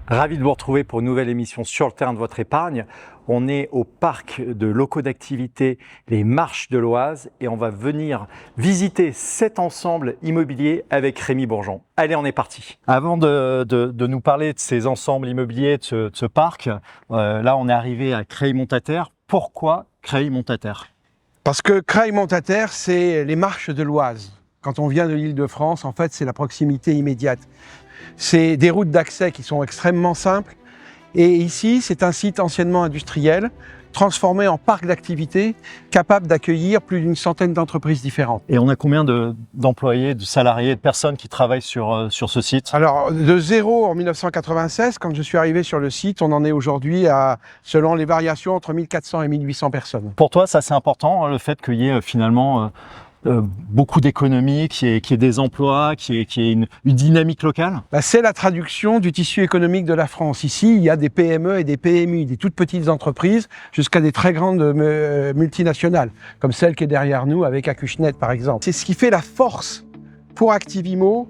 Ravi de vous retrouver pour une nouvelle émission sur le terrain de votre épargne. On est au parc de locaux d'activité Les Marches de l'Oise et on va venir visiter cet ensemble immobilier avec Rémi Bourgeon. Allez, on est parti. Avant de nous parler de ces ensembles immobiliers, de ce parc, là on est arrivé à Creil-Montataire. Pourquoi Creil-Montataire ? Parce que Creil-Montataire, c'est les Marches de l'Oise. Quand on vient de l'Île-de-France, en fait, c'est la proximité immédiate. C'est des routes d'accès qui sont extrêmement simples. Et ici, c'est un site anciennement industriel, transformé en parc d'activité, capable d'accueillir plus d'une centaine d'entreprises différentes. Et on a combien d'employés, de salariés, de personnes qui travaillent sur ce site ? Alors, de zéro en 1996, quand je suis arrivé sur le site, on en est aujourd'hui à, selon les variations, entre 1400 et 1800 personnes. Pour toi, ça c'est important, le fait qu'il y ait finalement beaucoup d'économies, qu'il y ait des emplois, qu'il y ait une dynamique locale ? C'est la traduction du tissu économique de la France. Ici, il y a des PME et des PMI, des toutes petites entreprises, jusqu'à des très grandes multinationales, comme celle qui est derrière nous avec Acushnet par exemple. C'est ce qui fait la force pour Activimo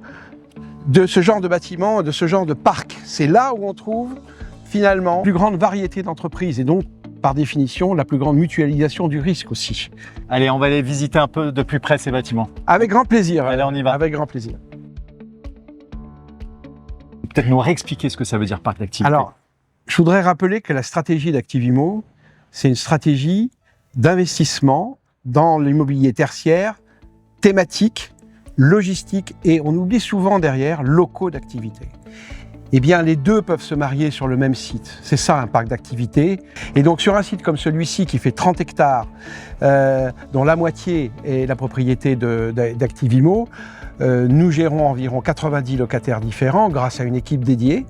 de ce genre de bâtiment, de ce genre de parc. C'est là où on trouve finalement la plus grande variété d'entreprises et donc par définition, la plus grande mutualisation du risque aussi. Allez, on va aller visiter un peu de plus près ces bâtiments. Avec grand plaisir. Allez, on y va. Avec grand plaisir. Peut-être nous réexpliquer ce que ça veut dire parc d'activité. Alors, je voudrais rappeler que la stratégie d'Activimo, c'est une stratégie d'investissement dans l'immobilier tertiaire, thématique, logistique et on oublie souvent derrière locaux d'activité. Eh bien, les deux peuvent se marier sur le même site. C'est ça, un parc d'activité. Et donc, sur un site comme celui-ci, qui fait 30 hectares, dont la moitié est la propriété d'Activimo, nous gérons environ 90 locataires différents grâce à une équipe dédiée.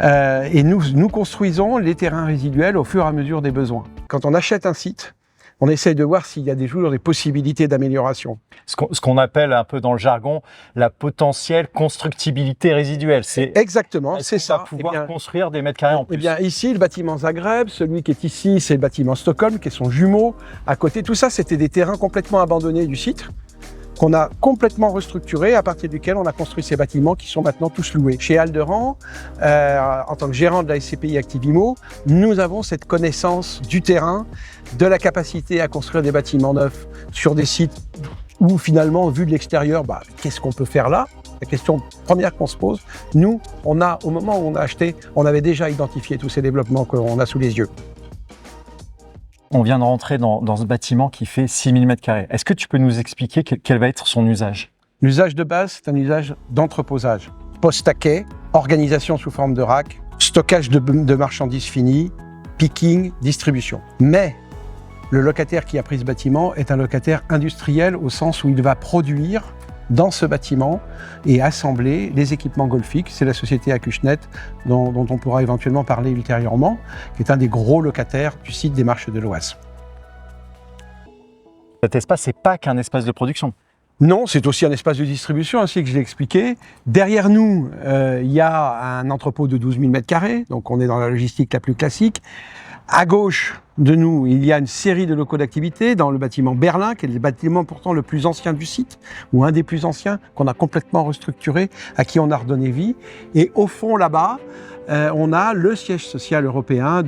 Et nous construisons les terrains résiduels au fur et à mesure des besoins. Quand on achète un site, on essaye de voir s'il y a toujours des possibilités d'amélioration. Ce qu'on appelle un peu dans le jargon la potentielle constructibilité résiduelle. Exactement, c'est ça. On va pouvoir construire des mètres carrés en plus. Eh bien, ici, le bâtiment Zagreb, celui qui est ici, c'est le bâtiment Stockholm, qui est son jumeau à côté. Tout ça, c'était des terrains complètement abandonnés du site, qu'on a complètement restructuré, à partir duquel on a construit ces bâtiments qui sont maintenant tous loués. Chez Alderan, en tant que gérant de la SCPI Activimo, nous avons cette connaissance du terrain, de la capacité à construire des bâtiments neufs sur des sites où finalement, vu de l'extérieur, qu'est-ce qu'on peut faire là ? La question première qu'on se pose, nous, au moment où on a acheté, on avait déjà identifié tous ces développements qu'on a sous les yeux. On vient de rentrer dans ce bâtiment qui fait 6000 m². Est-ce que tu peux nous expliquer quel va être son usage ? L'usage de base, c'est un usage d'entreposage. Post-taquet, organisation sous forme de rack, stockage de marchandises finies, picking, distribution. Mais le locataire qui a pris ce bâtiment est un locataire industriel au sens où il va produire dans ce bâtiment et assembler les équipements Golfix. C'est la société Acushnet dont on pourra éventuellement parler ultérieurement, qui est un des gros locataires du site des Marches de l'Oise. Cet espace, c'est pas qu'un espace de production. Non, c'est aussi un espace de distribution, ainsi que je l'ai expliqué. Derrière nous, il y a un entrepôt de 12 000 m², donc on est dans la logistique la plus classique. À gauche de nous, il y a une série de locaux d'activité dans le bâtiment Berlin, qui est le bâtiment pourtant le plus ancien du site, ou un des plus anciens, qu'on a complètement restructuré, à qui on a redonné vie. Et au fond, là-bas, on a le siège social européen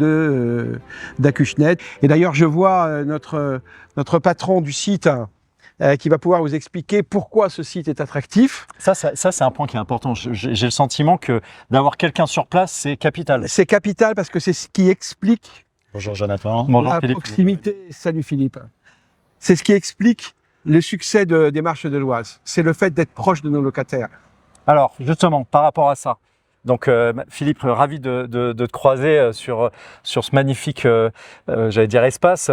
d'Acushnet. Et d'ailleurs, je vois notre patron du site qui va pouvoir vous expliquer pourquoi ce site est attractif. Ça c'est un point qui est important. J'ai le sentiment que d'avoir quelqu'un sur place, c'est capital. C'est capital parce que c'est ce qui explique Bonjour Jonathan. Bonjour la Philippe. Proximité. Salut Philippe. C'est ce qui explique le succès des Marches de l'Oise. C'est le fait d'être proche de nos locataires. Alors justement, par rapport à ça, donc Philippe, ravi de te croiser sur ce magnifique, j'allais dire espace.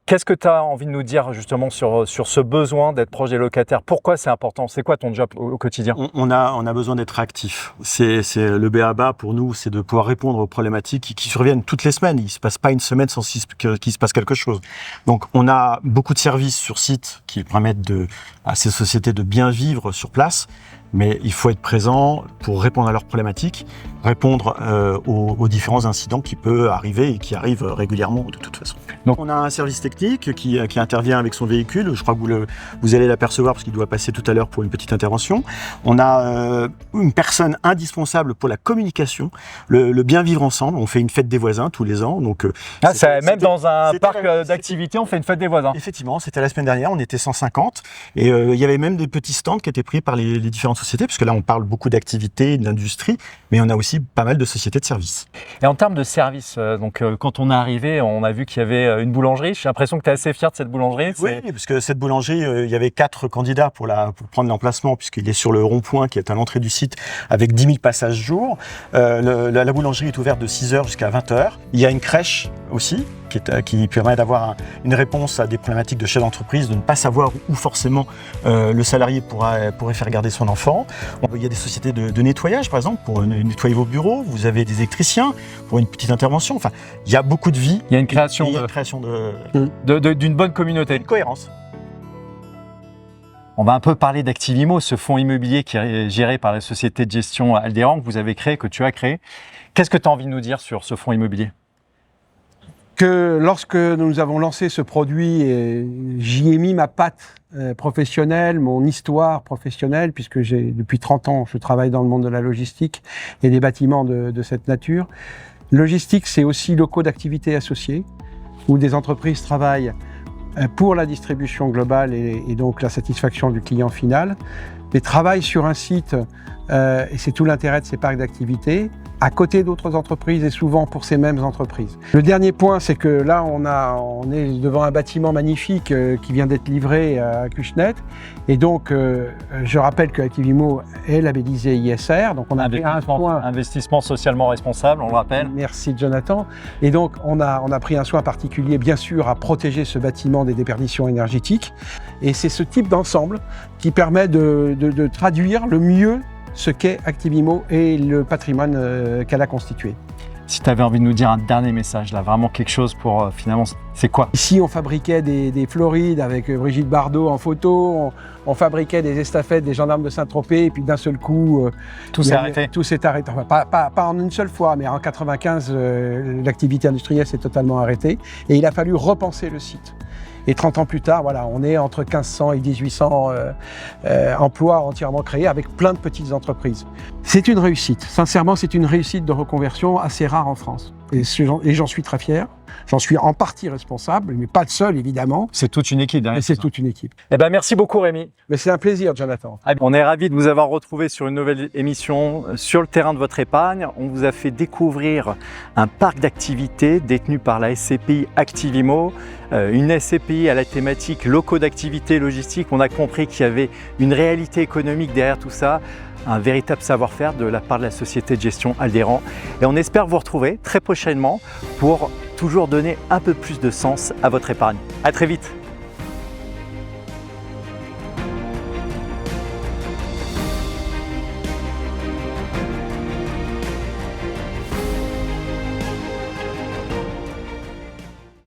Qu'est-ce que tu as envie de nous dire justement sur ce besoin d'être proche des locataires ? Pourquoi c'est important ? C'est quoi ton job au quotidien ? On a besoin d'être actif. C'est le b.a.-ba pour nous, c'est de pouvoir répondre aux problématiques qui surviennent toutes les semaines. Il ne se passe pas une semaine sans qu'il se passe quelque chose. Donc on a beaucoup de services sur site qui permettent à ces sociétés de bien vivre sur place. Mais il faut être présent pour répondre à leurs problématiques, répondre aux différents incidents qui peuvent arriver et qui arrivent régulièrement de toute façon. Donc on a un service technique technique qui intervient avec son véhicule. Je crois que vous allez l'apercevoir parce qu'il doit passer tout à l'heure pour une petite intervention. On a une personne indispensable pour la communication, le bien vivre ensemble. On fait une fête des voisins tous les ans. Donc, même dans un parc d'activités, on fait une fête des voisins. Effectivement, c'était la semaine dernière, on était 150 et il y avait même des petits stands qui étaient pris par les différentes sociétés, puisque là on parle beaucoup d'activités, d'industrie, mais on a aussi pas mal de sociétés de services. Et en termes de services, quand on est arrivé, on a vu qu'il y avait une boulangerie. J'ai l'impression que tu es assez fier de cette boulangerie. Oui, parce que cette boulangerie, il y avait 4 candidats pour prendre l'emplacement, puisqu'il est sur le rond-point qui est à l'entrée du site avec 10 000 passages jour. La boulangerie est ouverte de 6h jusqu'à 20h. Il y a une crèche aussi qui permet d'avoir une réponse à des problématiques de chef d'entreprise, de ne pas savoir où forcément le salarié pourrait faire garder son enfant. Il y a des sociétés de nettoyage, par exemple, pour nettoyer vos bureaux. Vous avez des électriciens pour une petite intervention. Enfin, il y a beaucoup de vie. Il y a une création d'une bonne communauté. Une cohérence. On va un peu parler d'Activimo, ce fonds immobilier qui est géré par la société de gestion Aldéran que vous avez créé, que tu as créé. Qu'est-ce que tu as envie de nous dire sur ce fonds immobilier ? Que lorsque nous avons lancé ce produit, j'y ai mis ma patte professionnelle, mon histoire professionnelle, puisque depuis 30 ans, je travaille dans le monde de la logistique et des bâtiments de cette nature. Logistique, c'est aussi locaux d'activité associés, où des entreprises travaillent pour la distribution globale et donc la satisfaction du client final, mais travaillent sur un site, et c'est tout l'intérêt de ces parcs d'activité, à côté d'autres entreprises et souvent pour ces mêmes entreprises. Le dernier point, c'est que là, on est devant un bâtiment magnifique qui vient d'être livré à Cuchenet. Et donc, je rappelle que Activimo est labellisé ISR. Donc, on a pris un soin. Investissement socialement responsable, on le rappelle. Merci Jonathan. Et donc, on a pris un soin particulier, bien sûr, à protéger ce bâtiment des déperditions énergétiques. Et c'est ce type d'ensemble qui permet de traduire le mieux ce qu'est Activimo et le patrimoine qu'elle a constitué. Si tu avais envie de nous dire un dernier message, là, vraiment quelque chose pour finalement, c'est quoi ? Ici, on fabriquait des Florides avec Brigitte Bardot en photo, on fabriquait des estafettes des gendarmes de Saint-Tropez, et puis d'un seul coup, tout s'est arrêté. Tout s'est arrêté. Enfin, pas en une seule fois, mais en 95, l'activité industrielle s'est totalement arrêtée, et il a fallu repenser le site. Et 30 ans plus tard, voilà, on est entre 1500 et 1800 emplois entièrement créés avec plein de petites entreprises. C'est une réussite. Sincèrement, c'est une réussite de reconversion assez rare en France. Et j'en suis très fier. J'en suis en partie responsable, mais pas le seul, évidemment. C'est toute une équipe derrière. Mais c'est toute une équipe. Eh ben, merci beaucoup, Rémi. Mais c'est un plaisir, Jonathan. On est ravis de vous avoir retrouvé sur une nouvelle émission sur le terrain de votre épargne. On vous a fait découvrir un parc d'activités détenu par la SCPI Activimo, une SCPI à la thématique locaux d'activité logistique. On a compris qu'il y avait une réalité économique derrière tout ça, un véritable savoir-faire de la part de la société de gestion Aldéran. Et on espère vous retrouver très prochainement pour toujours donner un peu plus de sens à votre épargne. À très vite.